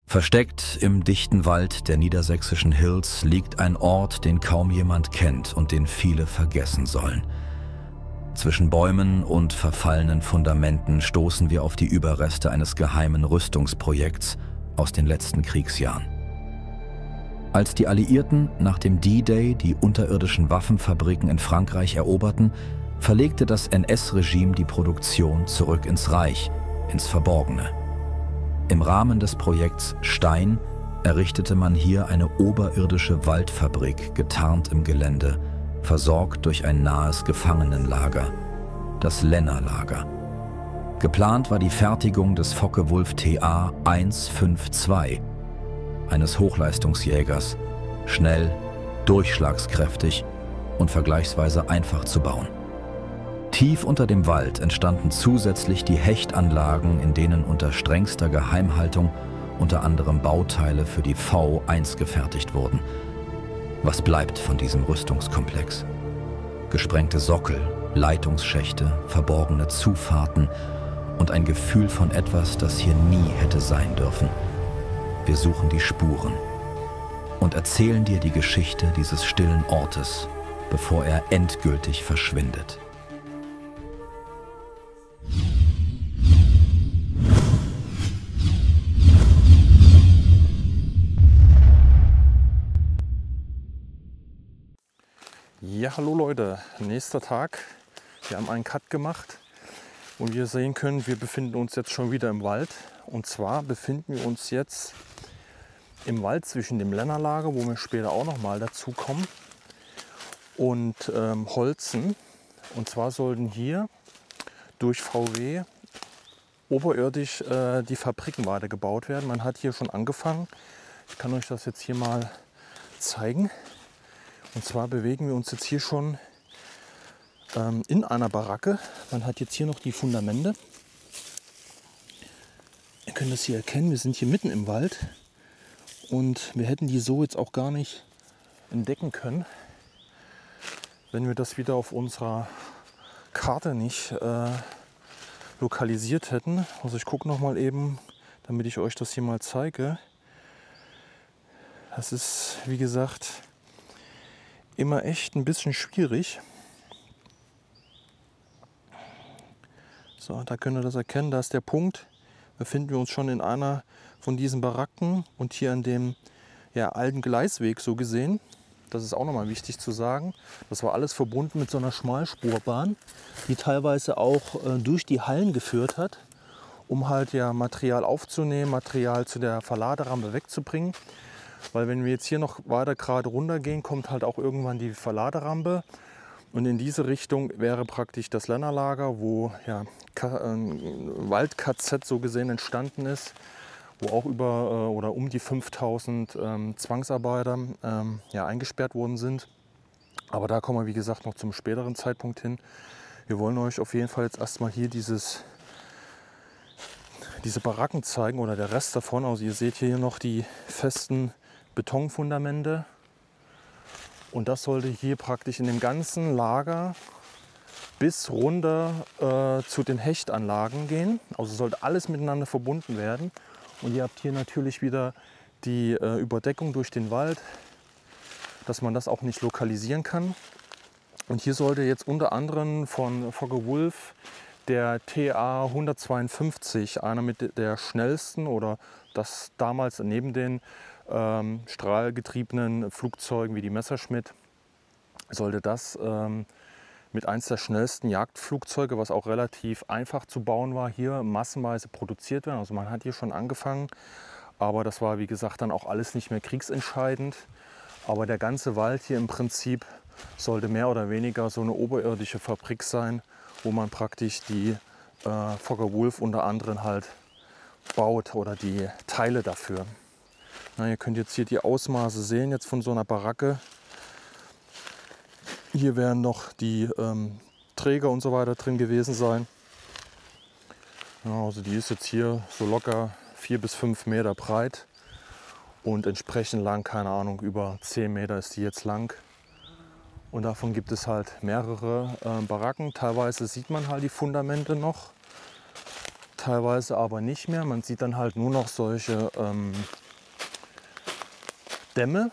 Versteckt im dichten Wald der niedersächsischen Hills liegt ein Ort, den kaum jemand kennt und den viele vergessen sollen. Zwischen Bäumen und verfallenen Fundamenten stoßen wir auf die Überreste eines geheimen Rüstungsprojekts aus den letzten Kriegsjahren. Als die Alliierten nach dem D-Day die unterirdischen Waffenfabriken in Frankreich eroberten, verlegte das NS-Regime die Produktion zurück ins Reich, ins Verborgene. Im Rahmen des Projekts Stein errichtete man hier eine oberirdische Waldfabrik, getarnt im Gelände, versorgt durch ein nahes Gefangenenlager, das Lenner-Lager. Geplant war die Fertigung des Focke-Wulf TA 152, eines Hochleistungsjägers, schnell, durchschlagskräftig und vergleichsweise einfach zu bauen. Tief unter dem Wald entstanden zusätzlich die Hechtanlagen, in denen unter strengster Geheimhaltung unter anderem Bauteile für die V1 gefertigt wurden. Was bleibt von diesem Rüstungskomplex? Gesprengte Sockel, Leitungsschächte, verborgene Zufahrten und ein Gefühl von etwas, das hier nie hätte sein dürfen. Wir suchen die Spuren und erzählen dir die Geschichte dieses stillen Ortes, bevor er endgültig verschwindet. Ja, hallo Leute, nächster Tag. Wir haben einen Cut gemacht und wie ihr sehen könnt, wir befinden uns jetzt schon wieder im Wald. Und zwar befinden wir uns jetzt im Wald zwischen dem Lenner-Lager, wo wir später auch noch mal dazu kommen, und Holzen. Und zwar sollten hier durch VW oberirdisch die Fabriken weitergebaut werden. Man hat hier schon angefangen. Ich kann euch das jetzt hier mal zeigen. Und zwar bewegen wir uns jetzt hier schon in einer Baracke. Man hat jetzt hier noch die Fundamente. Ihr könnt das hier erkennen, wir sind hier mitten im Wald. Und wir hätten die so jetzt auch gar nicht entdecken können, wenn wir das wieder auf unserer Karte nicht lokalisiert hätten. Also ich gucke noch mal eben, damit ich euch das hier mal zeige. Das ist, wie gesagt, immer echt ein bisschen schwierig. So, da könnt ihr das erkennen, da ist der Punkt. Da befinden wir uns schon in einer von diesen Baracken und hier an dem alten Gleisweg so gesehen. Das ist auch nochmal wichtig zu sagen. Das war alles verbunden mit so einer Schmalspurbahn, die teilweise auch durch die Hallen geführt hat, um halt Material aufzunehmen, Material zu der Verladerampe wegzubringen. Weil wenn wir jetzt hier noch weiter gerade runter gehen, kommt halt auch irgendwann die Verladerampe. Und in diese Richtung wäre praktisch das Lenner-Lager, wo ein Wald-KZ so gesehen entstanden ist, wo auch über oder um die 5000 Zwangsarbeiter eingesperrt worden sind. Aber da kommen wir, wie gesagt, noch zum späteren Zeitpunkt hin. Wir wollen euch auf jeden Fall jetzt erstmal hier diese Baracken zeigen oder der Rest davon. Also ihr seht hier noch die festen Betonfundamente. Und das sollte hier praktisch in dem ganzen Lager bis runter zu den Hechtanlagen gehen. Also sollte alles miteinander verbunden werden. Und ihr habt hier natürlich wieder die Überdeckung durch den Wald, dass man das auch nicht lokalisieren kann. Und hier sollte jetzt unter anderem von Focke-Wulf der TA 152, einer mit der schnellsten oder das damals neben den strahlgetriebenen Flugzeugen wie die Messerschmitt, sollte das mit eins der schnellsten Jagdflugzeuge, was auch relativ einfach zu bauen war, hier massenweise produziert werden. Also man hat hier schon angefangen, aber das war wie gesagt dann auch alles nicht mehr kriegsentscheidend. Aber der ganze Wald hier im Prinzip sollte mehr oder weniger so eine oberirdische Fabrik sein, wo man praktisch die Focke-Wulf unter anderem halt baut oder die Teile dafür. Na, ihr könnt jetzt hier die Ausmaße sehen jetzt von so einer Baracke. Hier werden noch die Träger und so weiter drin gewesen sein. Ja, also die ist jetzt hier so locker 4 bis 5 Meter breit und entsprechend lang, keine Ahnung, über 10 Meter ist die jetzt lang. Und davon gibt es halt mehrere Baracken. Teilweise sieht man halt die Fundamente noch. teilweise aber nicht mehr. Man sieht dann halt nur noch solche Dämme.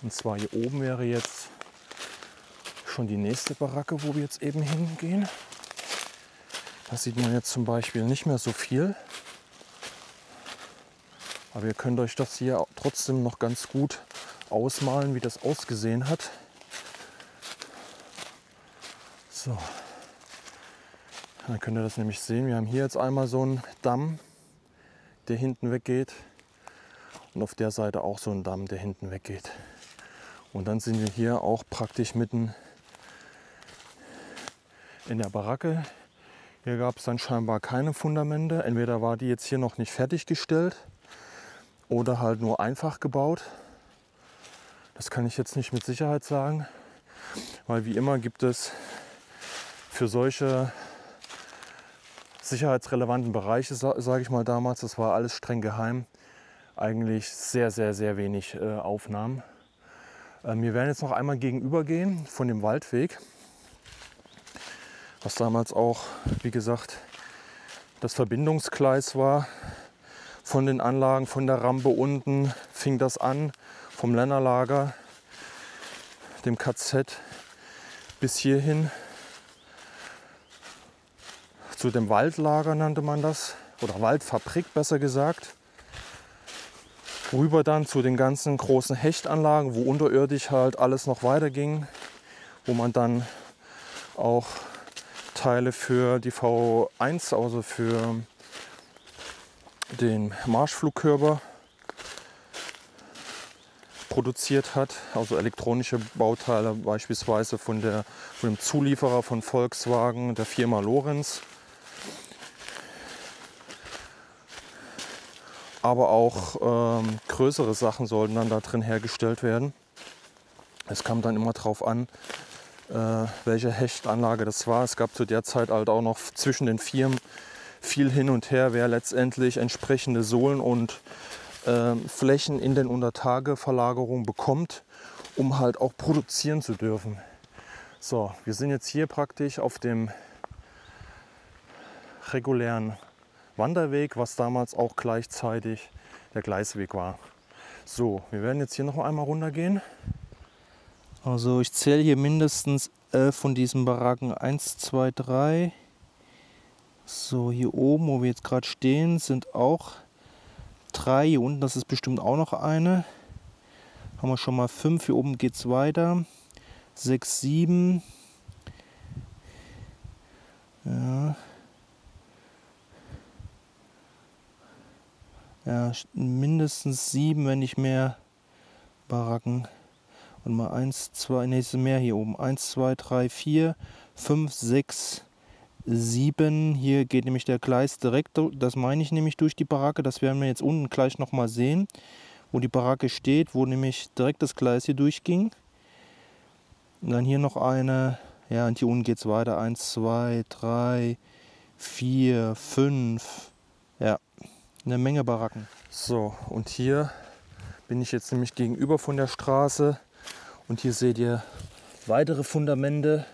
Und zwar hier oben wäre jetzt schon die nächste Baracke, wo wir jetzt eben hingehen. Da sieht man jetzt zum Beispiel nicht mehr so viel. Aber ihr könnt euch das hier trotzdem noch ganz gut ausmalen, wie das ausgesehen hat. So. Dann könnt ihr das nämlich sehen. Wir haben hier jetzt einmal so einen Damm, der hinten weggeht. Und auf der Seite auch so einen Damm, der hinten weggeht. Und dann sind wir hier auch praktisch mitten in der Baracke. Hier gab es dann scheinbar keine Fundamente. Entweder war die jetzt hier noch nicht fertiggestellt oder halt nur einfach gebaut. Das kann ich jetzt nicht mit Sicherheit sagen, weil wie immer gibt es für solche sicherheitsrelevanten Bereiche, sage ich mal damals, das war alles streng geheim, eigentlich sehr, sehr, sehr wenig Aufnahmen. Wir werden jetzt noch einmal gegenüber gehen von dem Waldweg, was damals auch, wie gesagt, das Verbindungsgleis war von den Anlagen, von der Rampe unten fing das an, vom Länderlager, dem KZ bis hierhin zu dem Waldlager nannte man das, oder Waldfabrik besser gesagt. Rüber dann zu den ganzen großen Hechtanlagen, wo unterirdisch halt alles noch weiterging, wo man dann auch Teile für die V1, also für den Marschflugkörper produziert hat, also elektronische Bauteile beispielsweise von dem Zulieferer von Volkswagen, der Firma Lorenz. Aber auch größere Sachen sollten dann da drin hergestellt werden. Es kam dann immer darauf an, welche Hechtanlage das war. Es gab zu der Zeit halt auch noch zwischen den Firmen viel hin und her, wer letztendlich entsprechende Sohlen und Flächen in den Untertageverlagerungen bekommt, um halt auch produzieren zu dürfen. So, wir sind jetzt hier praktisch auf dem regulären Wanderweg, was damals auch gleichzeitig der Gleisweg war. So, wir werden jetzt hier noch einmal runtergehen. Also ich zähle hier mindestens 11 von diesen Baracken. 1, 2, 3. So, hier oben, wo wir jetzt gerade stehen, sind auch 3. Hier unten, das ist bestimmt auch noch eine. Haben wir schon mal 5. Hier oben geht es weiter. 6, 7. Ja. Ja, mindestens 7, wenn nicht mehr Baracken. Und mal 1, 2, ne, es sind mehr hier oben. 1, 2, 3, 4, 5, 6, 7. Hier geht nämlich der Gleis direkt, das meine ich nämlich durch die Baracke. Das werden wir jetzt unten gleich nochmal sehen, wo die Baracke steht, wo nämlich direkt das Gleis hier durchging. Und dann hier noch eine, ja, und hier unten geht es weiter. 1, 2, 3, 4, 5, ja. Eine Menge Baracken. So, und hier bin ich jetzt nämlich gegenüber von der Straße und hier seht ihr weitere Fundamente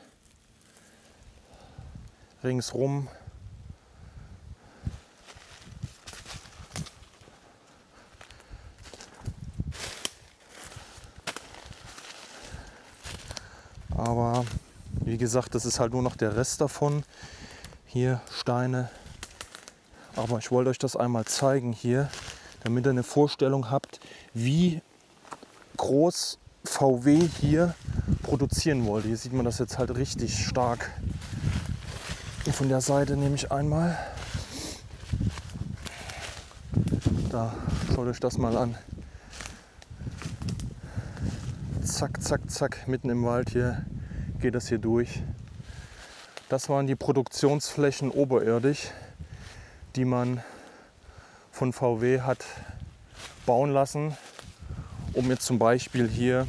ringsrum. Aber wie gesagt, das ist halt nur noch der Rest davon. Hier Steine. Aber ich wollte euch das einmal zeigen hier, damit ihr eine Vorstellung habt, wie groß VW hier produzieren wollte. Hier sieht man das jetzt halt richtig stark. Und von der Seite nehme ich einmal. Da, schaut euch das mal an. Zack, zack, zack, mitten im Wald hier geht das hier durch. Das waren die Produktionsflächen oberirdisch, die man von VW hat bauen lassen, um jetzt zum Beispiel hier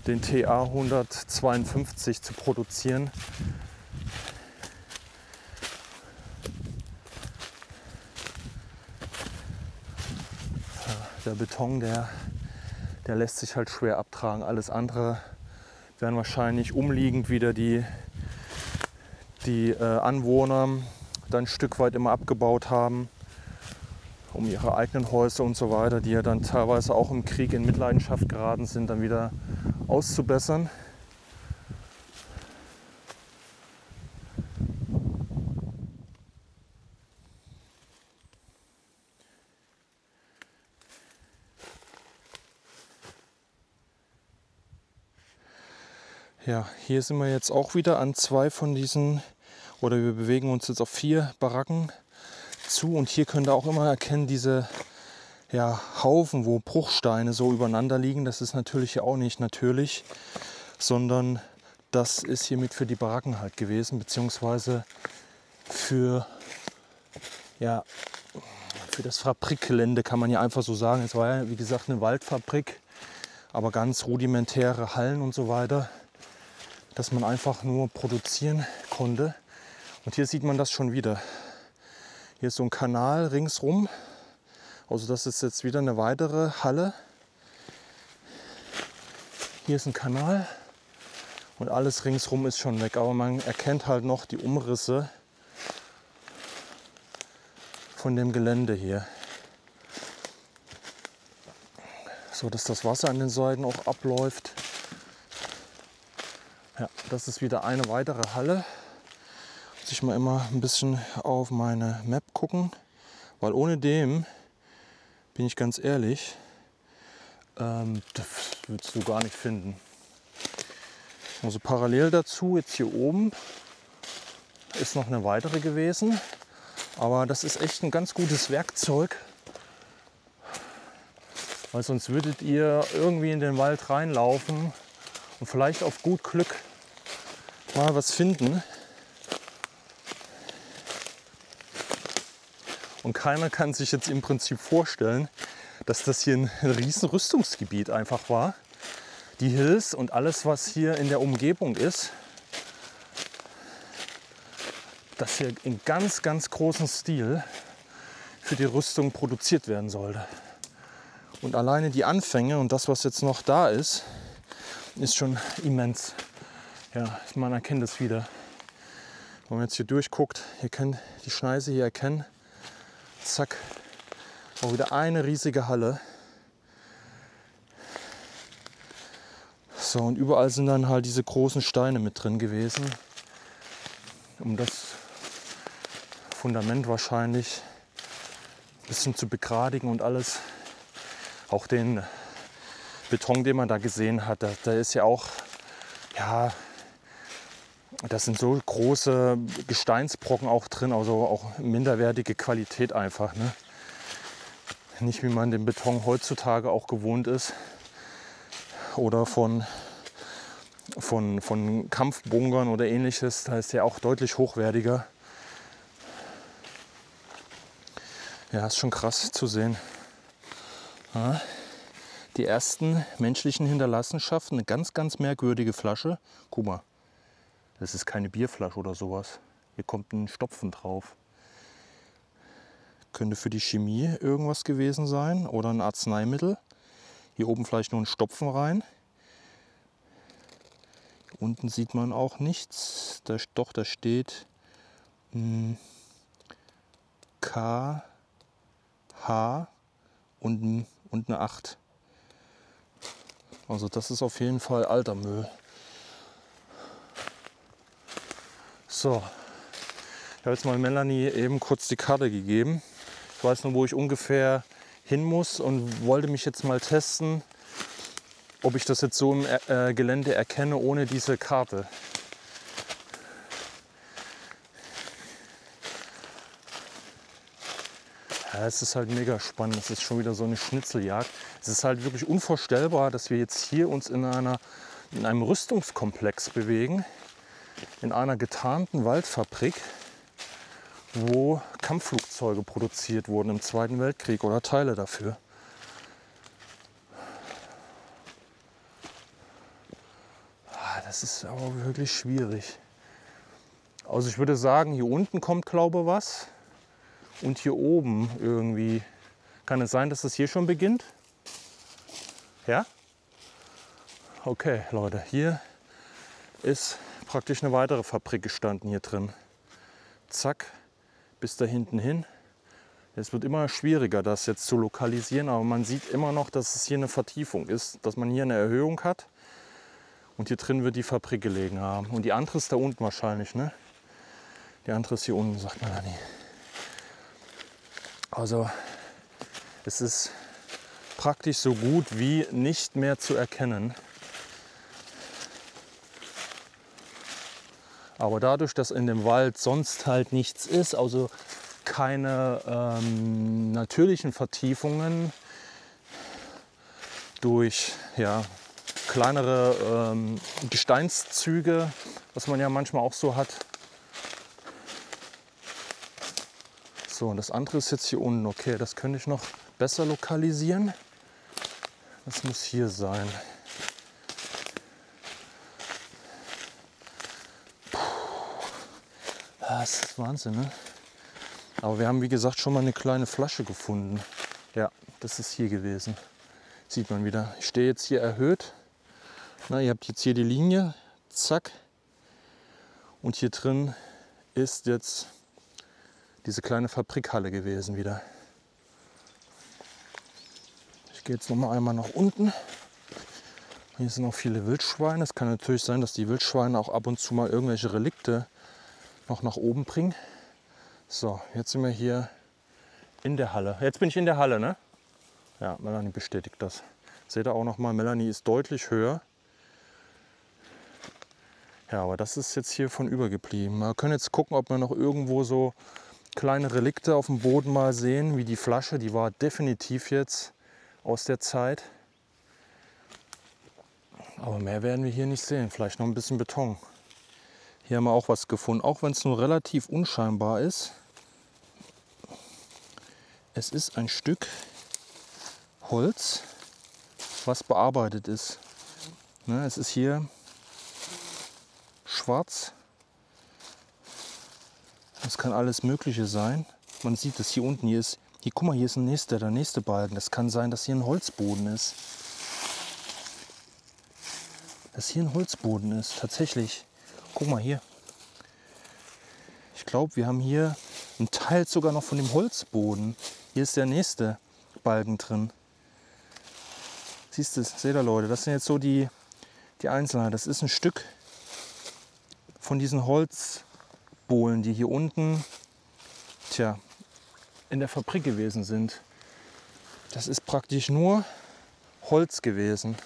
den TA 152 zu produzieren. Der Beton, der lässt sich halt schwer abtragen. Alles andere werden wahrscheinlich umliegend wieder die die Anwohner dann ein Stück weit immer abgebaut haben, um ihre eigenen Häuser und so weiter, die ja dann teilweise auch im Krieg in Mitleidenschaft geraten sind, dann wieder auszubessern. Ja, hier sind wir jetzt auch wieder an 2 von diesen, oder wir bewegen uns jetzt auf 4 Baracken zu, und hier könnt ihr auch immer erkennen, diese Haufen, wo Bruchsteine so übereinander liegen. Das ist natürlich auch nicht natürlich, sondern das ist hiermit für die Baracken halt gewesen, beziehungsweise für das Fabrikgelände, kann man ja einfach so sagen. Es war ja, wie gesagt, eine Waldfabrik, aber ganz rudimentäre Hallen und so weiter, dass man einfach nur produzieren konnte. Und hier sieht man das schon wieder. Hier ist so ein Kanal ringsrum. Also das ist jetzt wieder eine weitere Halle. Hier ist ein Kanal und alles ringsrum ist schon weg. Aber man erkennt halt noch die Umrisse von dem Gelände hier. So dass das Wasser an den Seiten auch abläuft. Ja, das ist wieder eine weitere Halle. Muss ich mal immer ein bisschen auf meine Map gucken, weil ohne dem, bin ich ganz ehrlich, das würdest du gar nicht finden. Also parallel dazu, jetzt hier oben, ist noch eine weitere gewesen. Aber das ist echt ein ganz gutes Werkzeug, weil sonst würdet ihr irgendwie in den Wald reinlaufen und vielleicht auf gut Glück mal was finden. Und keiner kann sich jetzt im Prinzip vorstellen, dass das hier ein riesen Rüstungsgebiet einfach war. Die Hills und alles, was hier in der Umgebung ist, das hier in ganz, ganz großem Stil für die Rüstung produziert werden sollte. Und alleine die Anfänge und das, was jetzt noch da ist schon immens. Ja, man erkennt es wieder. Wenn man jetzt hier durchguckt, ihr könnt die Schneise hier erkennen. Zack, auch wieder eine riesige Halle. So, und überall sind dann halt diese großen Steine mit drin gewesen, um das Fundament wahrscheinlich ein bisschen zu begradigen und alles. Auch den Beton, den man da gesehen hat, da ist ja auch, das sind so große Gesteinsbrocken auch drin, also auch minderwertige Qualität einfach. Ne? Nicht wie man den Beton heutzutage auch gewohnt ist. Oder von Kampfbunkern oder ähnliches, da ist ja auch deutlich hochwertiger. Ja, ist schon krass zu sehen. Ja, die ersten menschlichen Hinterlassenschaften, eine ganz, ganz merkwürdige Flasche. Guck mal, das ist keine Bierflasche oder sowas. Hier kommt ein Stopfen drauf. Könnte für die Chemie irgendwas gewesen sein oder ein Arzneimittel. Hier oben vielleicht nur ein Stopfen rein. Hier unten sieht man auch nichts. Da steht K, H und eine 8. Also das ist auf jeden Fall alter Müll. So, ich habe jetzt mal Melanie eben kurz die Karte gegeben. Ich weiß nur, wo ich ungefähr hin muss und wollte mich jetzt mal testen, ob ich das jetzt so im Gelände erkenne ohne diese Karte. Ja, es ist halt mega spannend. Es ist schon wieder so eine Schnitzeljagd. Es ist halt wirklich unvorstellbar, dass wir jetzt hier uns in einem Rüstungskomplex bewegen, in einer getarnten Waldfabrik, wo Kampfflugzeuge produziert wurden im Zweiten Weltkrieg oder Teile dafür. Das ist aber wirklich schwierig. Also ich würde sagen, hier unten kommt, glaube ich, was. Und hier oben irgendwie. Kann es sein, dass es hier schon beginnt? Ja? Okay, Leute, hier ist praktisch eine weitere Fabrik gestanden hier drin. Zack, bis da hinten hin. Es wird immer schwieriger, das jetzt zu lokalisieren, aber man sieht immer noch, dass es hier eine Vertiefung ist, dass man hier eine Erhöhung hat und hier drin wird die Fabrik gelegen haben. Und die andere ist da unten wahrscheinlich, ne? Die andere ist hier unten, sagt Melanie. Also es ist praktisch so gut wie nicht mehr zu erkennen. Aber dadurch, dass in dem Wald sonst halt nichts ist, also keine natürlichen Vertiefungen durch kleinere Gesteinszüge, was man ja manchmal auch so hat. So, und das andere ist jetzt hier unten. Okay, das könnte ich noch besser lokalisieren. Das muss hier sein. Das ist Wahnsinn, ne? Aber wir haben, wie gesagt, schon mal eine kleine Flasche gefunden. Ja, das ist hier gewesen. Sieht man wieder. Ich stehe jetzt hier erhöht. Na, ihr habt jetzt hier die Linie. Zack. Und hier drin ist jetzt diese kleine Fabrikhalle gewesen wieder. Ich gehe jetzt noch mal einmal nach unten. Hier sind noch viele Wildschweine. Es kann natürlich sein, dass die Wildschweine auch ab und zu mal irgendwelche Relikte noch nach oben bringen. So, jetzt sind wir hier in der Halle. Jetzt bin ich in der Halle, ne? Ja, Melanie bestätigt das. Seht ihr auch noch mal, Melanie ist deutlich höher. Ja, aber das ist jetzt hier von übergeblieben. Wir können jetzt gucken, ob wir noch irgendwo so kleine Relikte auf dem Boden mal sehen, wie die Flasche. Die war definitiv jetzt aus der Zeit. Aber mehr werden wir hier nicht sehen. Vielleicht noch ein bisschen Beton. Hier haben wir auch was gefunden, auch wenn es nur relativ unscheinbar ist. Es ist ein Stück Holz, was bearbeitet ist. Ne, es ist hier schwarz. Das kann alles Mögliche sein. Man sieht es hier unten. Hier, guck mal, hier ist der nächste Balken. Das kann sein, dass hier ein Holzboden ist. Dass hier ein Holzboden ist, tatsächlich. Guck mal hier. Ich glaube, wir haben hier einen Teil sogar noch von dem Holzboden. Hier ist der nächste Balken drin. Siehst du, seht ihr, Leute, das sind jetzt so die Einzelheiten. Das ist ein Stück von diesen Holzbohlen, die hier unten in der Fabrik gewesen sind. Das ist praktisch nur Holz gewesen.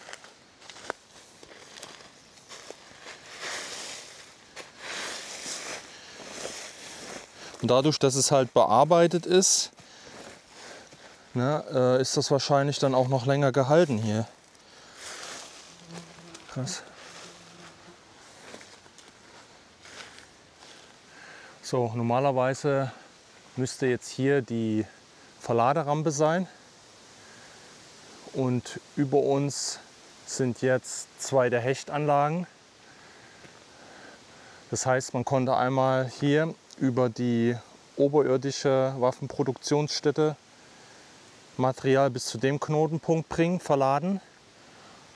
Und dadurch, dass es halt bearbeitet ist, ne, ist das wahrscheinlich dann auch noch länger gehalten hier. Krass. So, normalerweise müsste jetzt hier die Verladerampe sein. Und über uns sind jetzt 2 der Hechtanlagen. Das heißt, man konnte einmal hier über die oberirdische Waffenproduktionsstätte Material bis zu dem Knotenpunkt bringen, verladen.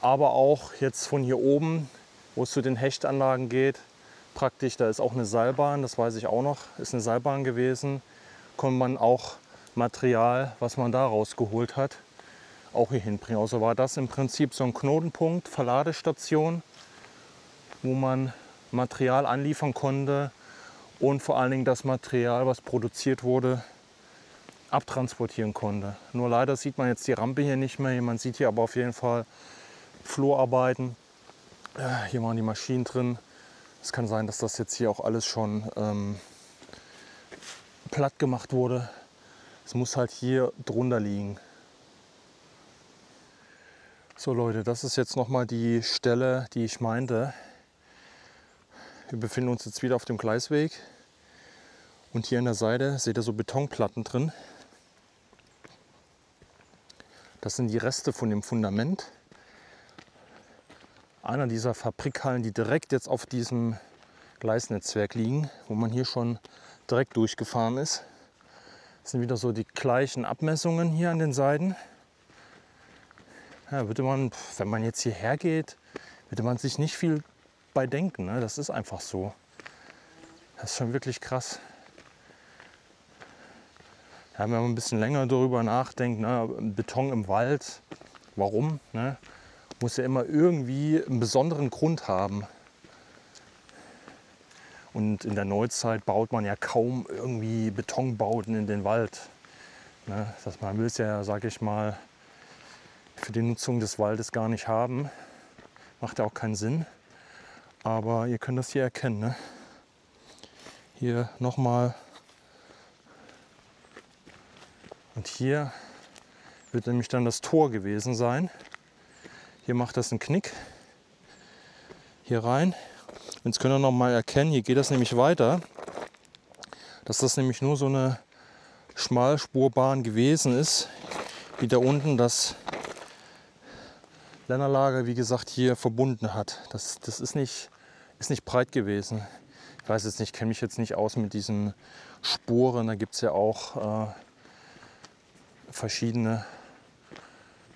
Aber auch jetzt von hier oben, wo es zu den Hechtanlagen geht, praktisch, da ist auch eine Seilbahn, das weiß ich auch noch, ist eine Seilbahn gewesen, konnte man auch Material, was man da rausgeholt hat, auch hier hinbringen. Also war das im Prinzip so ein Knotenpunkt, Verladestation, wo man Material anliefern konnte und vor allen Dingen das Material, was produziert wurde, abtransportieren konnte. Nur leider sieht man jetzt die Rampe hier nicht mehr. Man sieht hier aber auf jeden Fall Flurarbeiten. Hier waren die Maschinen drin. Es kann sein, dass das jetzt hier auch alles schon platt gemacht wurde. Es muss halt hier drunter liegen. So Leute, das ist jetzt nochmal die Stelle, die ich meinte. Wir befinden uns jetzt wieder auf dem Gleisweg. Und hier an der Seite seht ihr so Betonplatten drin. Das sind die Reste von dem Fundament. Einer dieser Fabrikhallen, die direkt jetzt auf diesem Gleisnetzwerk liegen, wo man hier schon direkt durchgefahren ist. Das sind wieder so die gleichen Abmessungen hier an den Seiten. Ja, würde man, wenn man jetzt hierher geht, würde man sich nicht viel bei denken. Ne? Das ist einfach so. Das ist schon wirklich krass. Ja, wenn man ein bisschen länger darüber nachdenkt, ne? Beton im Wald, warum? Ne? Muss ja immer irgendwie einen besonderen Grund haben. Und in der Neuzeit baut man ja kaum irgendwie Betonbauten in den Wald. Ne? Man will es ja, sage ich mal, für die Nutzung des Waldes gar nicht haben. Macht ja auch keinen Sinn. Aber ihr könnt das hier erkennen. Ne? Hier nochmal. Und hier wird nämlich dann das Tor gewesen sein. Hier macht das einen Knick. Hier rein. Jetzt könnt ihr noch mal erkennen, hier geht das nämlich weiter. Dass das nämlich nur so eine Schmalspurbahn gewesen ist. Wie da unten das Länderlager, wie gesagt, hier verbunden hat. Das ist nicht breit gewesen. Ich weiß jetzt nicht, kenne mich jetzt nicht aus mit diesen Spuren. Da gibt es ja auch verschiedene.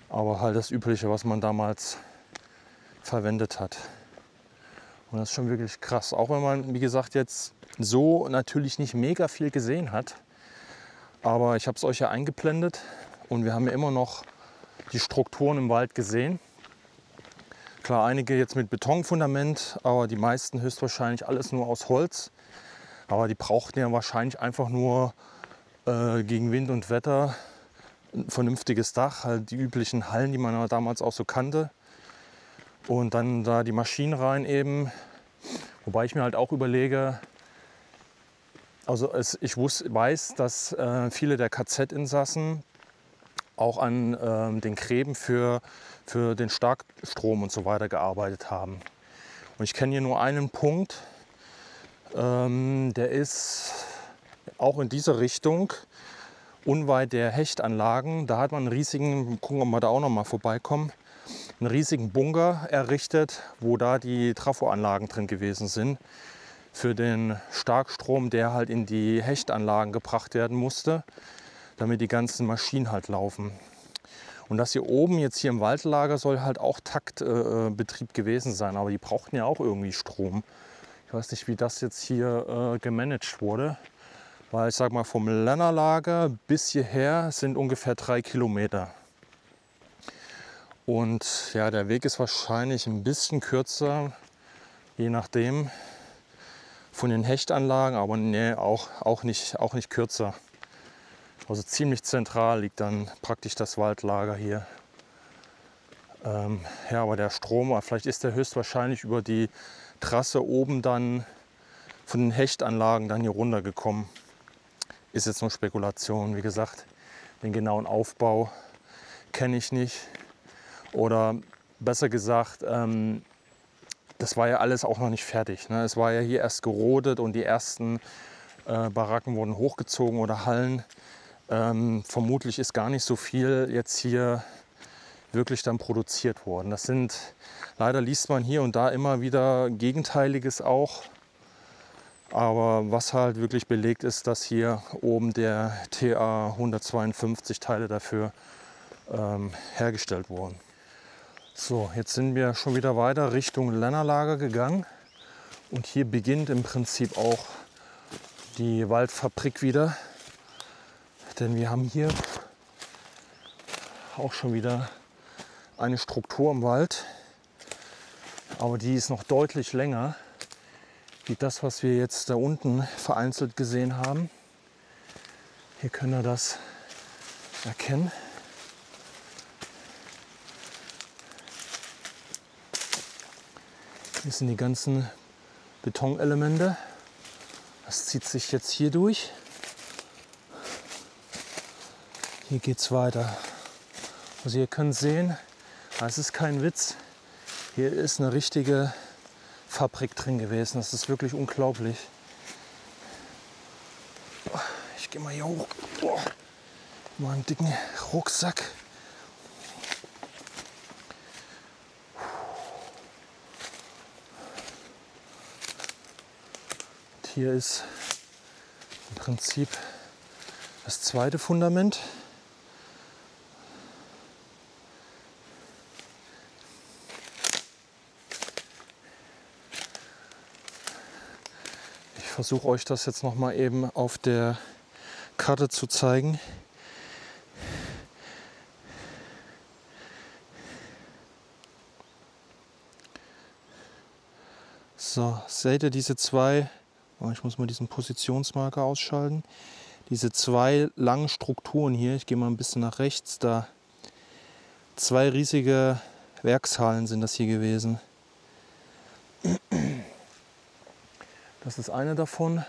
Aber halt das Übliche, was man damals verwendet hat. Und das ist schon wirklich krass. Auch wenn man, wie gesagt, jetzt so natürlich nicht mega viel gesehen hat. Aber ich habe es euch ja eingeblendet. Und wir haben ja immer noch die Strukturen im Wald gesehen. Klar, einige jetzt mit Betonfundament, aber die meisten höchstwahrscheinlich alles nur aus Holz. Aber die brauchten ja wahrscheinlich einfach nur gegen Wind und Wetter ein vernünftiges Dach. Halt die üblichen Hallen, die man ja damals auch so kannte. Und dann da die Maschinen rein eben. Wobei ich mir halt auch überlege, also ich weiß, dass viele der KZ-Insassen auch an den Gräben für den Starkstrom und so weiter gearbeitet haben. Und ich kenne hier nur einen Punkt, der ist auch in diese Richtung, unweit der Hechtanlagen. Da hat man einen riesigen, gucken, ob wir da auch noch mal vorbeikommen, einen riesigen Bunker errichtet, wo da die Trafoanlagen drin gewesen sind für den Starkstrom, der halt in die Hechtanlagen gebracht werden musste, damit die ganzen Maschinen halt laufen. Und das hier oben, jetzt hier im Waldlager, soll halt auch Taktbetrieb gewesen sein, aber die brauchten ja auch irgendwie Strom. Ich weiß nicht, wie das jetzt hier gemanagt wurde, weil ich sag mal, vom Länderlager bis hierher sind ungefähr 3 Kilometer. Und ja, der Weg ist wahrscheinlich ein bisschen kürzer, je nachdem, von den Hechtanlagen, aber nee, auch nicht kürzer. Also ziemlich zentral liegt dann praktisch das Waldlager hier. Ja, aber der Strom, vielleicht ist der höchstwahrscheinlich über die Trasse oben dann von den Hechtanlagen dann hier runtergekommen. Ist jetzt nur Spekulation, wie gesagt, den genauen Aufbau kenne ich nicht. Oder besser gesagt, das war ja alles auch noch nicht fertig. Ne? Es war ja hier erst gerodet und die ersten Baracken wurden hochgezogen oder Hallen. Vermutlich ist gar nicht so viel jetzt hier wirklich dann produziert worden. Das sind, leider liest man hier und da immer wieder Gegenteiliges auch. Aber was halt wirklich belegt ist, dass hier oben der TA 152 Teile dafür hergestellt wurden. So, jetzt sind wir schon wieder weiter Richtung Länderlager gegangen. Und hier beginnt im Prinzip auch die Waldfabrik wieder. Denn wir haben hier auch schon wieder eine Struktur im Wald. Aber die ist noch deutlich länger, wie das, was wir jetzt da unten vereinzelt gesehen haben. Hier können wir das erkennen. Hier sind die ganzen Betonelemente. Das zieht sich jetzt hier durch. Hier geht es weiter. Also ihr könnt sehen, es ist kein Witz. Hier ist eine richtige Fabrik drin gewesen. Das ist wirklich unglaublich. Ich gehe mal hier hoch. Mal einen dicken Rucksack. Und hier ist im Prinzip das zweite Fundament. versuche euch das jetzt noch mal eben auf der Karte zu zeigen. So, seht ihr diese zwei, ich muss mal diesen Positionsmarker ausschalten, diese zwei langen Strukturen hier, ich gehe mal ein bisschen nach rechts, da zwei riesige Werkshallen sind das hier gewesen. Das ist eine davon.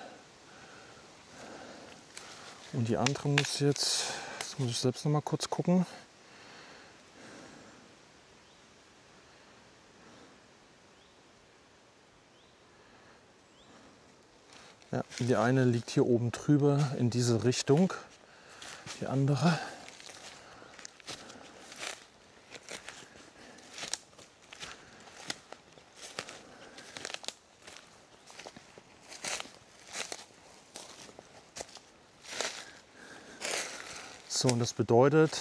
Und die andere muss jetzt, das muss ich selbst noch mal kurz gucken. Ja, die eine liegt hier oben drüber in diese Richtung, die andere. So, und das bedeutet,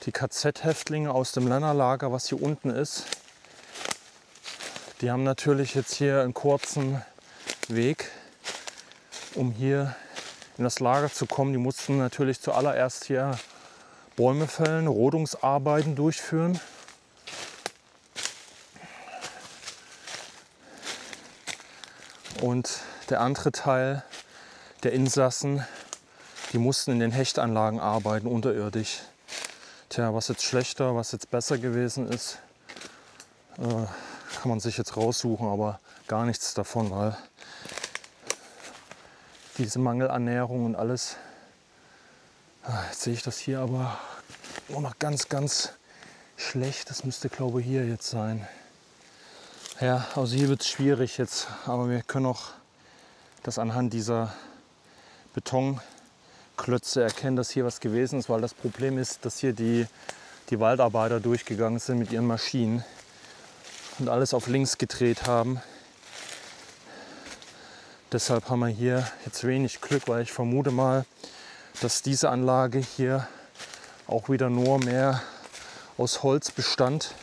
die KZ-Häftlinge aus dem Länderlager, was hier unten ist, die haben natürlich jetzt hier einen kurzen Weg, um hier in das Lager zu kommen. Die mussten natürlich zuallererst hier Bäume fällen, Rodungsarbeiten durchführen. Und der andere Teil der Insassen, die mussten in den Hechtanlagen arbeiten, unterirdisch. Tja, was jetzt schlechter, was jetzt besser gewesen ist, kann man sich jetzt raussuchen, aber gar nichts davon, weil diese Mangelernährung und alles, jetzt sehe ich das hier aber nur noch ganz, ganz schlecht. Das müsste, glaube ich, hier jetzt sein. Ja, also hier wird es schwierig jetzt, aber wir können auch das anhand dieser Betonklötze erkennen, dass hier was gewesen ist, weil das Problem ist, dass hier die Waldarbeiter durchgegangen sind mit ihren Maschinen und alles auf links gedreht haben. Deshalb haben wir hier jetzt wenig Glück, weil ich vermute mal, dass diese Anlage hier auch wieder nur mehr aus Holz bestand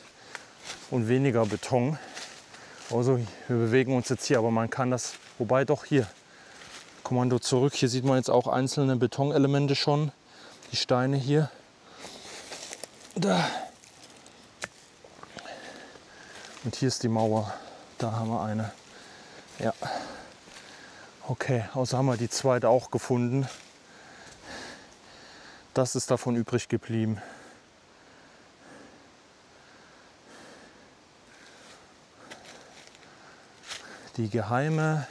und weniger Beton. Also wir bewegen uns jetzt hier, aber man kann das, wobei doch hier, Kommando zurück, hier sieht man jetzt auch einzelne Betonelemente schon, die Steine hier. Da. Und hier ist die Mauer, da haben wir eine. Ja. Okay, also haben wir die zweite auch gefunden. Das ist davon übrig geblieben. Die geheime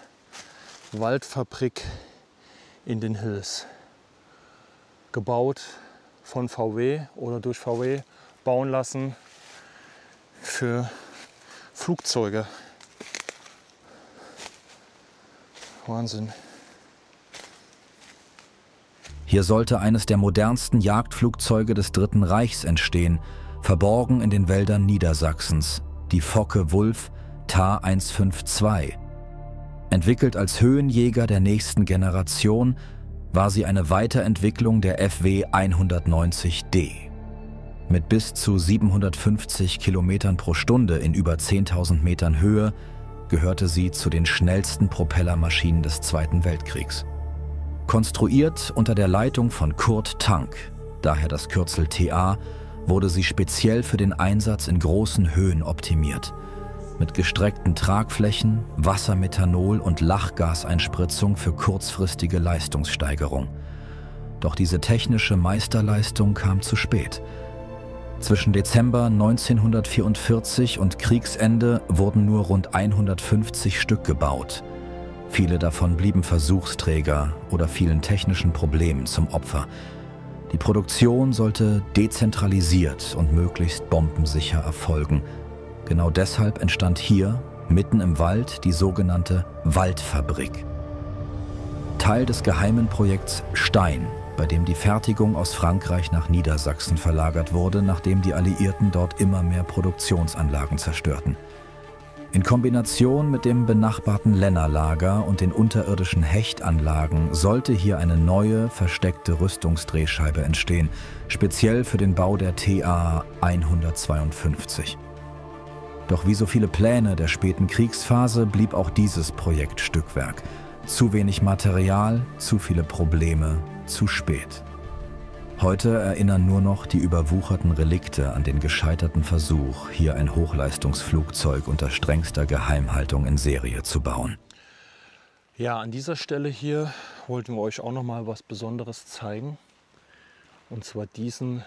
Waldfabrik in den Hills. Gebaut von VW oder durch VW bauen lassen für Flugzeuge. Wahnsinn. Hier sollte eines der modernsten Jagdflugzeuge des Dritten Reichs entstehen, verborgen in den Wäldern Niedersachsens, die Focke-Wulf Ta-152. Entwickelt als Höhenjäger der nächsten Generation, war sie eine Weiterentwicklung der FW 190D. Mit bis zu 750 Kilometern pro Stunde in über 10.000 Metern Höhe gehörte sie zu den schnellsten Propellermaschinen des Zweiten Weltkriegs. Konstruiert unter der Leitung von Kurt Tank, daher das Kürzel TA, wurde sie speziell für den Einsatz in großen Höhen optimiert. Mit gestreckten Tragflächen, Wassermethanol und Lachgaseinspritzung für kurzfristige Leistungssteigerung. Doch diese technische Meisterleistung kam zu spät. Zwischen Dezember 1944 und Kriegsende wurden nur rund 150 Stück gebaut. Viele davon blieben Versuchsträger oder fielen technischen Problemen zum Opfer. Die Produktion sollte dezentralisiert und möglichst bombensicher erfolgen. Genau deshalb entstand hier, mitten im Wald, die sogenannte Waldfabrik. Teil des geheimen Projekts Stein, bei dem die Fertigung aus Frankreich nach Niedersachsen verlagert wurde, nachdem die Alliierten dort immer mehr Produktionsanlagen zerstörten. In Kombination mit dem benachbarten Lännerlager und den unterirdischen Hechtanlagen sollte hier eine neue, versteckte Rüstungsdrehscheibe entstehen, speziell für den Bau der TA 152. Doch wie so viele Pläne der späten Kriegsphase blieb auch dieses Projekt Stückwerk. Zu wenig Material, zu viele Probleme, zu spät. Heute erinnern nur noch die überwucherten Relikte an den gescheiterten Versuch, hier ein Hochleistungsflugzeug unter strengster Geheimhaltung in Serie zu bauen. Ja, an dieser Stelle hier wollten wir euch auch noch mal was Besonderes zeigen. Und zwar diesen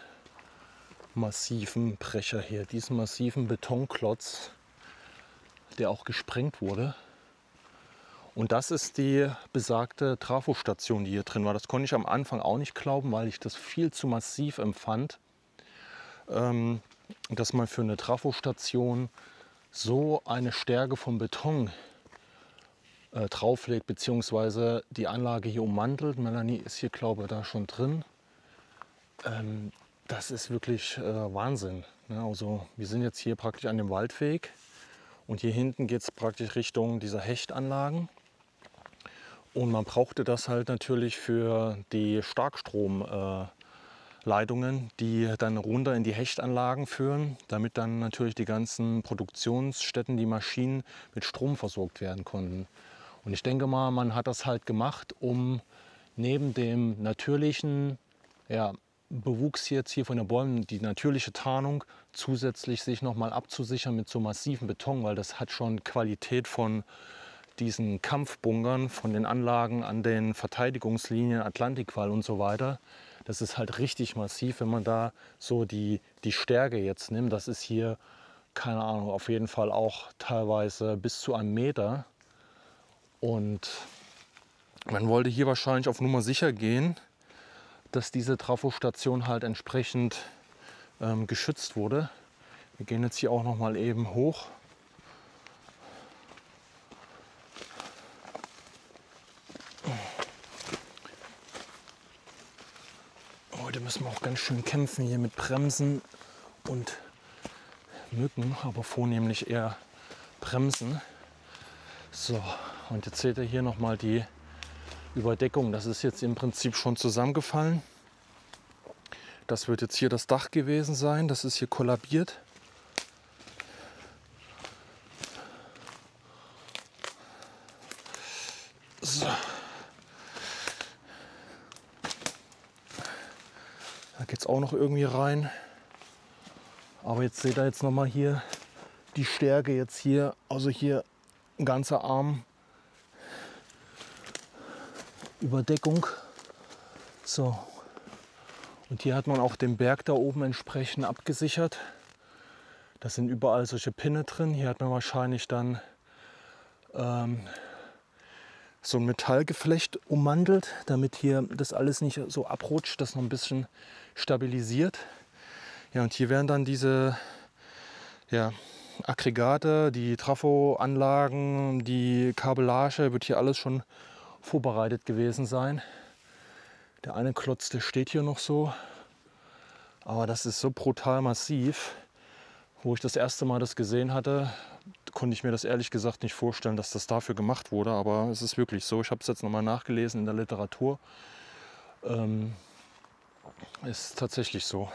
massiven Brecher hier, diesen massiven Betonklotz, der auch gesprengt wurde. Und das ist die besagte Trafostation, die hier drin war. Das konnte ich am Anfang auch nicht glauben, weil ich das viel zu massiv empfand, dass man für eine Trafostation so eine Stärke vom Beton drauflegt, beziehungsweise die Anlage hier ummantelt. Melanie ist hier, glaube ich, da schon drin. Das ist wirklich Wahnsinn. Ja, also wir sind jetzt hier praktisch an dem Waldweg und hier hinten geht es praktisch Richtung dieser Hechtanlagen. Und man brauchte das halt natürlich für die Starkstromleitungen, die dann runter in die Hechtanlagen führen, damit dann natürlich die ganzen Produktionsstätten, die Maschinen mit Strom versorgt werden konnten. Und ich denke mal, man hat das halt gemacht, um neben dem natürlichen Bewuchs jetzt hier von den Bäumen, die natürliche Tarnung, zusätzlich sich nochmal abzusichern mit so massivem Beton, weil das hat schon Qualität von diesen Kampfbunkern, von den Anlagen an den Verteidigungslinien, Atlantikwall und so weiter. Das ist halt richtig massiv, wenn man da so die Stärke jetzt nimmt. Das ist hier, keine Ahnung, auf jeden Fall auch teilweise bis zu 1 Meter. Und man wollte hier wahrscheinlich auf Nummer sicher gehen, dass diese Trafostation halt entsprechend geschützt wurde. Wir gehen jetzt hier auch noch mal eben hoch. Heute müssen wir auch ganz schön kämpfen hier mit Bremsen und Mücken, aber vornehmlich eher Bremsen. So, und jetzt seht ihr hier noch mal die Überdeckung. Das ist jetzt im Prinzip schon zusammengefallen. Das wird jetzt hier das Dach gewesen sein. Das ist hier kollabiert. So. Da geht es auch noch irgendwie rein. Aber jetzt seht ihr jetzt noch mal hier die Stärke jetzt hier. Also hier ein ganzer Arm Überdeckung. So. Und hier hat man auch den Berg da oben entsprechend abgesichert. Da sind überall solche Pinne drin. Hier hat man wahrscheinlich dann so ein Metallgeflecht ummantelt, damit hier das alles nicht so abrutscht, das noch ein bisschen stabilisiert. Ja, und hier werden dann diese Aggregate, die Trafoanlagen, die Kabellage, wird hier alles schon vorbereitet gewesen sein. Der eine Klotz, der steht hier noch so, aber das ist so brutal massiv. Wo ich das erste Mal das gesehen hatte, konnte ich mir das ehrlich gesagt nicht vorstellen, dass das dafür gemacht wurde, aber es ist wirklich so. Ich habe es jetzt nochmal nachgelesen in der Literatur. Ist tatsächlich so.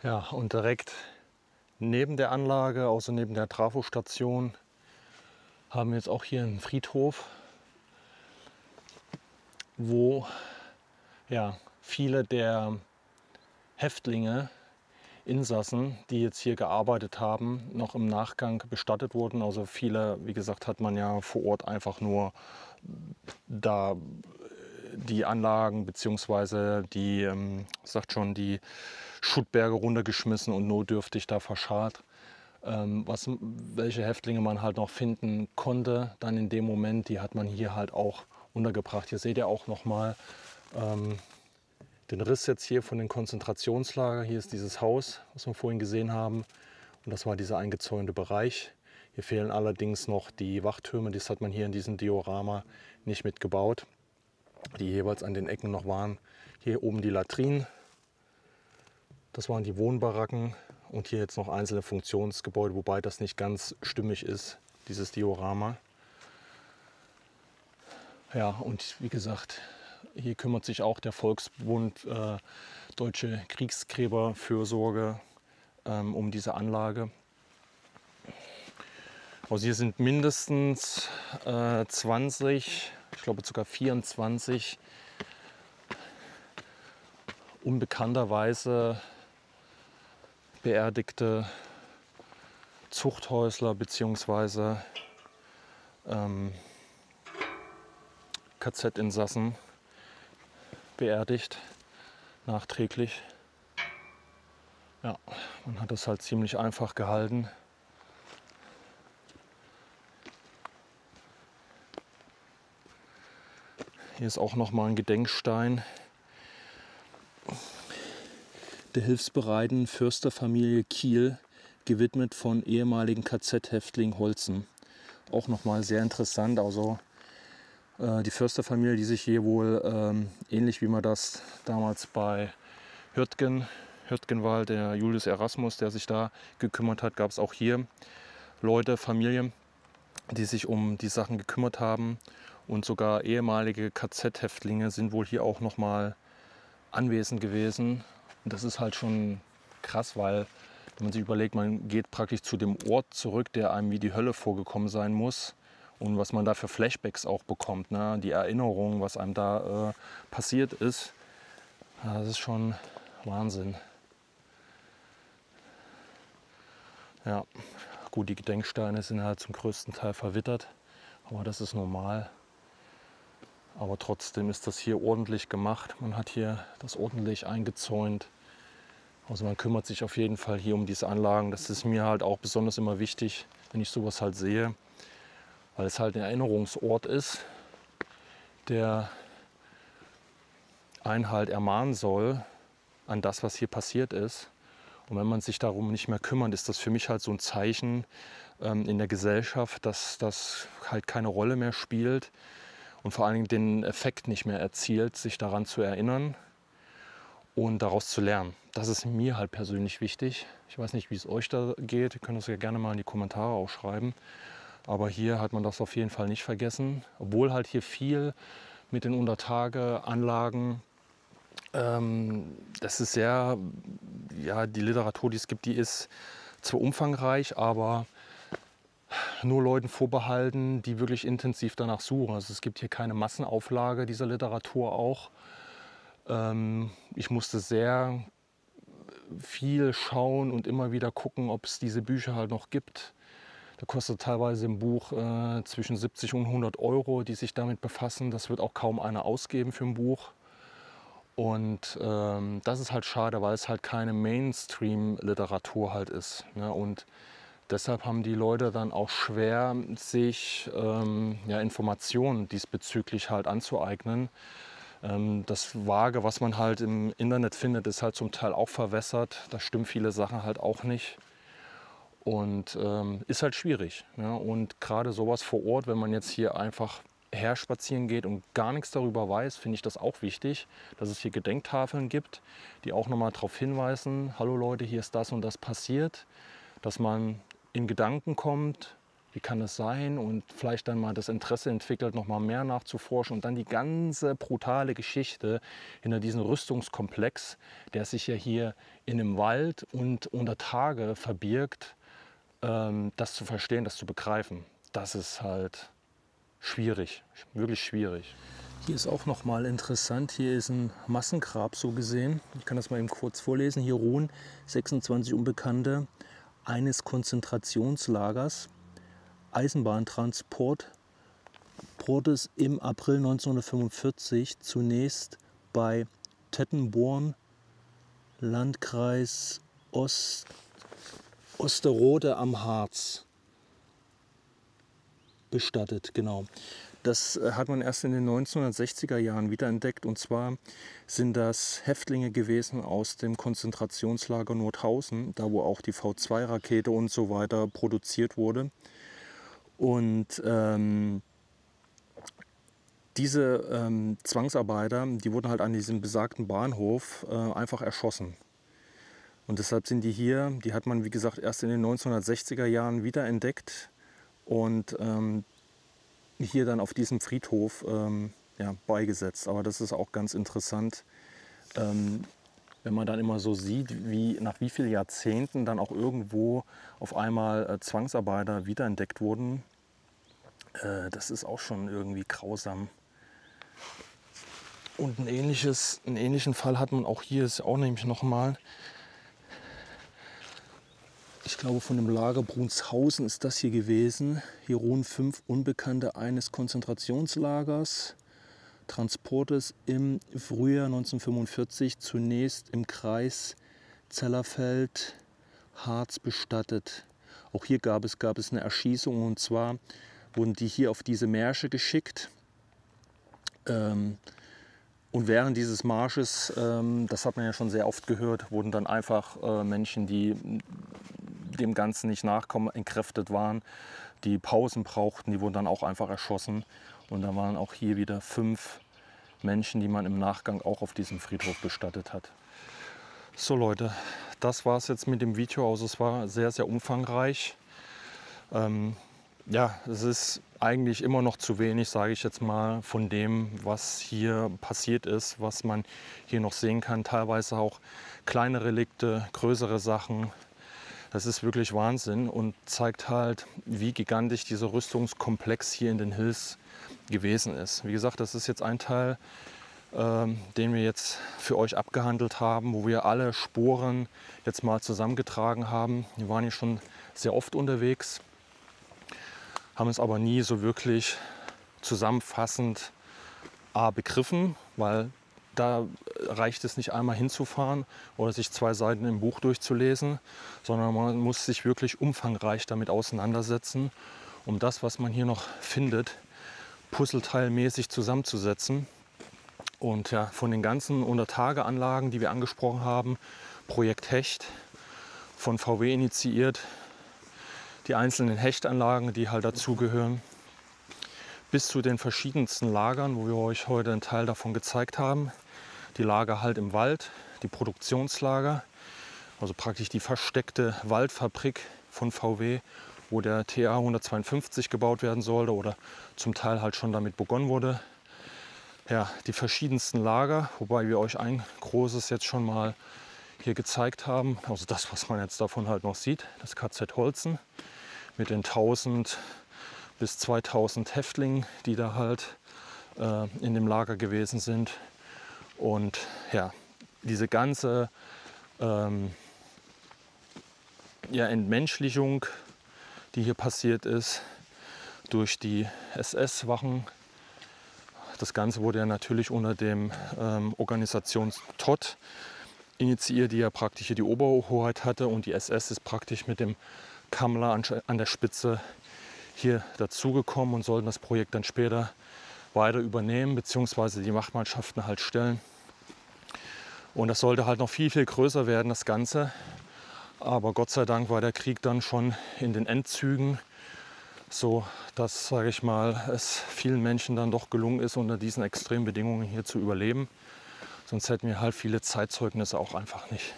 Ja, und direkt neben der Anlage, also neben der Trafostation, haben wir jetzt auch hier einen Friedhof, wo viele der Häftlinge, Insassen, die jetzt hier gearbeitet haben, noch im Nachgang bestattet wurden. Also viele, wie gesagt, hat man ja vor Ort einfach nur da die Anlagen bzw. die Schuttberge runtergeschmissen und notdürftig da verscharrt. Welche Häftlinge man halt noch finden konnte, dann in dem Moment, die hat man hier halt auch untergebracht. Hier seht ihr auch noch mal den Riss jetzt hier von den Konzentrationslagern. Hier ist dieses Haus, was wir vorhin gesehen haben, und das war dieser eingezäunte Bereich. Hier fehlen allerdings noch die Wachtürme, das hat man hier in diesem Diorama nicht mitgebaut, die jeweils an den Ecken noch waren. Hier oben die Latrinen, das waren die Wohnbaracken, und hier jetzt noch einzelne Funktionsgebäude, wobei das nicht ganz stimmig ist. dieses Diorama. Ja, und wie gesagt, hier kümmert sich auch der Volksbund Deutsche Kriegsgräberfürsorge um diese Anlage. Also hier sind mindestens 20, ich glaube sogar 24 unbekannterweise beerdigte Zuchthäusler bzw. KZ-Insassen beerdigt, nachträglich. Ja, man hat das halt ziemlich einfach gehalten. Hier ist auch noch mal ein Gedenkstein der hilfsbereiten Försterfamilie Kiel, gewidmet von ehemaligen KZ-Häftling Holzen. Auch noch mal sehr interessant. Also die Försterfamilie, die sich hier wohl ähnlich wie man das damals bei Hürtgenwald, der Julius Erasmus, der sich da gekümmert hat, gab es auch hier Leute, Familien, die sich um die Sachen gekümmert haben. Und sogar ehemalige KZ-Häftlinge sind wohl hier auch noch mal anwesend gewesen. Und das ist halt schon krass, weil wenn man sich überlegt, man geht praktisch zu dem Ort zurück, der einem wie die Hölle vorgekommen sein muss. Und was man da für Flashbacks auch bekommt, ne? Die Erinnerung, was einem da passiert ist, ja, das ist schon Wahnsinn. Ja, gut, die Gedenksteine sind halt zum größten Teil verwittert, aber das ist normal. Aber trotzdem ist das hier ordentlich gemacht. Man hat hier das ordentlich eingezäunt. Also man kümmert sich auf jeden Fall hier um diese Anlagen. Das ist mir halt auch besonders immer wichtig, wenn ich sowas halt sehe, weil es halt ein Erinnerungsort ist, der einen halt ermahnen soll an das, was hier passiert ist. Und wenn man sich darum nicht mehr kümmert, ist das für mich halt so ein Zeichen in der Gesellschaft, dass das halt keine Rolle mehr spielt und vor allen Dingen den Effekt nicht mehr erzielt, sich daran zu erinnern und daraus zu lernen. Das ist mir halt persönlich wichtig. Ich weiß nicht, wie es euch da geht. Ihr könnt das ja gerne mal in die Kommentare auch schreiben. Aber hier hat man das auf jeden Fall nicht vergessen. Obwohl halt hier viel mit den Untertage-Anlagen, das ist sehr, ja, die Literatur, die es gibt, die ist zwar umfangreich, aber nur Leuten vorbehalten, die wirklich intensiv danach suchen. Also es gibt hier keine Massenauflage dieser Literatur auch. Ich musste sehr viel schauen und immer wieder gucken, ob es diese Bücher halt noch gibt. Da kostet teilweise ein Buch zwischen 70 und 100 Euro, die sich damit befassen. Das wird auch kaum einer ausgeben für ein Buch. Und das ist halt schade, weil es halt keine Mainstream-Literatur halt ist. Ne? Und deshalb haben die Leute dann auch schwer, sich ja, Informationen diesbezüglich halt anzueignen. Das Vage, was man halt im Internet findet, ist halt zum Teil auch verwässert. Da stimmen viele Sachen halt auch nicht. Und ist halt schwierig. Ja? Und gerade sowas vor Ort, wenn man jetzt hier einfach herspazieren geht und gar nichts darüber weiß, finde ich das auch wichtig, dass es hier Gedenktafeln gibt, die auch nochmal darauf hinweisen, hallo Leute, hier ist das und das passiert, dass man in Gedanken kommt, wie kann es sein und vielleicht dann mal das Interesse entwickelt, noch mal mehr nachzuforschen und dann die ganze brutale Geschichte hinter diesem Rüstungskomplex, der sich ja hier in einem Wald und unter Tage verbirgt, das zu verstehen, das zu begreifen. Das ist halt schwierig, wirklich schwierig. Hier ist auch noch mal interessant, hier ist ein Massengrab so gesehen. Ich kann das mal eben kurz vorlesen. Hier ruhen 26 Unbekannte eines Konzentrationslagers, Eisenbahntransportes im April 1945 zunächst bei Tettenborn, Landkreis Osterode am Harz bestattet. Genau. Das hat man erst in den 1960er Jahren wiederentdeckt. Und zwar sind das Häftlinge gewesen aus dem Konzentrationslager Nordhausen, da wo auch die V2-Rakete und so weiter produziert wurde. Und diese Zwangsarbeiter, die wurden halt an diesem besagten Bahnhof einfach erschossen. Und deshalb sind die hier, die hat man wie gesagt erst in den 1960er Jahren wiederentdeckt. und hier dann auf diesem Friedhof ja, beigesetzt. Aber das ist auch ganz interessant, wenn man dann immer so sieht, wie nach wie vielen Jahrzehnten dann auch irgendwo auf einmal Zwangsarbeiter wiederentdeckt wurden. Das ist auch schon irgendwie grausam. Und einen ähnlichen Fall hat man auch hier, ist auch nämlich nochmal, ich glaube von dem Lager Brunshausen ist das hier gewesen. Hier ruhen 5 Unbekannte eines Konzentrationslagers. Transportes im Frühjahr 1945 zunächst im Kreis Zellerfeld-Harz bestattet. Auch hier gab es eine Erschießung, und zwar wurden die hier auf diese Märsche geschickt. Und während dieses Marsches, das hat man ja schon sehr oft gehört, wurden dann einfach Menschen, die dem Ganzen nicht nachkommen, entkräftet waren, die Pausen brauchten, die wurden dann auch einfach erschossen. Und da waren auch hier wieder 5 Menschen, die man im Nachgang auch auf diesem Friedhof bestattet hat. So Leute, das war es jetzt mit dem Video. Also es war sehr, sehr umfangreich. Ja, es ist eigentlich immer noch zu wenig, sage ich jetzt mal, von dem, was hier passiert ist, was man hier noch sehen kann. Teilweise auch kleine Relikte, größere Sachen. Das ist wirklich Wahnsinn und zeigt halt, wie gigantisch dieser Rüstungskomplex hier in den Hills gewesen ist. Wie gesagt, das ist jetzt ein Teil, den wir jetzt für euch abgehandelt haben, wo wir alle Spuren jetzt mal zusammengetragen haben. Wir waren hier schon sehr oft unterwegs, haben es aber nie so wirklich zusammenfassend begriffen, weil da reicht es nicht einmal hinzufahren oder sich 2 Seiten im Buch durchzulesen, sondern man muss sich wirklich umfangreich damit auseinandersetzen, um das, was man hier noch findet, puzzleteilmäßig zusammenzusetzen. Und ja, von den ganzen Untertageanlagen, die wir angesprochen haben, Projekt Hecht, von VW initiiert, die einzelnen Hechtanlagen, die halt dazugehören, bis zu den verschiedensten Lagern, wo wir euch heute einen Teil davon gezeigt haben. Die Lager halt im Wald, die Produktionslager, also praktisch die versteckte Waldfabrik von VW, wo der TA 152 gebaut werden sollte oder zum Teil halt schon damit begonnen wurde. Ja, die verschiedensten Lager, wobei wir euch ein großes jetzt schon mal hier gezeigt haben. Also das, was man jetzt davon halt noch sieht, das KZ Holzen mit den 1000 bis 2000 Häftlingen, die da halt in dem Lager gewesen sind. Und ja, diese ganze ja, Entmenschlichung, die hier passiert ist durch die SS-Wachen. Das Ganze wurde ja natürlich unter dem Organisation TOD initiiert, die ja praktisch hier die Oberhoheit hatte, und die SS ist praktisch mit dem Kammler an der Spitze hier dazugekommen und sollten das Projekt dann später weiter übernehmen, beziehungsweise die Wachtmannschaften halt stellen. Und das sollte halt noch viel, viel größer werden, das Ganze. Aber Gott sei Dank war der Krieg dann schon in den Endzügen, so dass, sage ich mal, es vielen Menschen dann doch gelungen ist, unter diesen extremen Bedingungen hier zu überleben. Sonst hätten wir halt viele Zeitzeugnisse auch einfach nicht.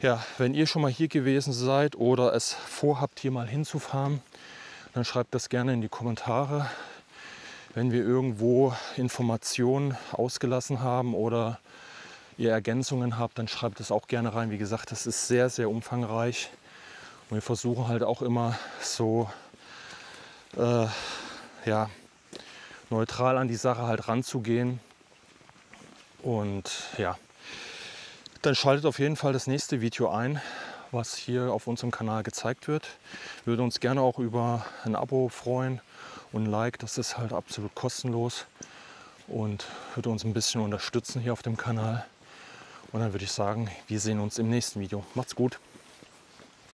Ja, wenn ihr schon mal hier gewesen seid oder es vorhabt, hier mal hinzufahren, dann schreibt das gerne in die Kommentare. Wenn wir irgendwo Informationen ausgelassen haben oder ihr Ergänzungen habt, dann schreibt es auch gerne rein. Wie gesagt, das ist sehr, sehr umfangreich. Und wir versuchen halt auch immer so ja, neutral an die Sache halt ranzugehen. Und ja, dann schaltet auf jeden Fall das nächste Video ein, was hier auf unserem Kanal gezeigt wird. Wir würden uns gerne auch über ein Abo freuen und ein Like. Das ist halt absolut kostenlos und würde uns ein bisschen unterstützen hier auf dem Kanal. Und dann würde ich sagen, wir sehen uns im nächsten Video. Macht's gut!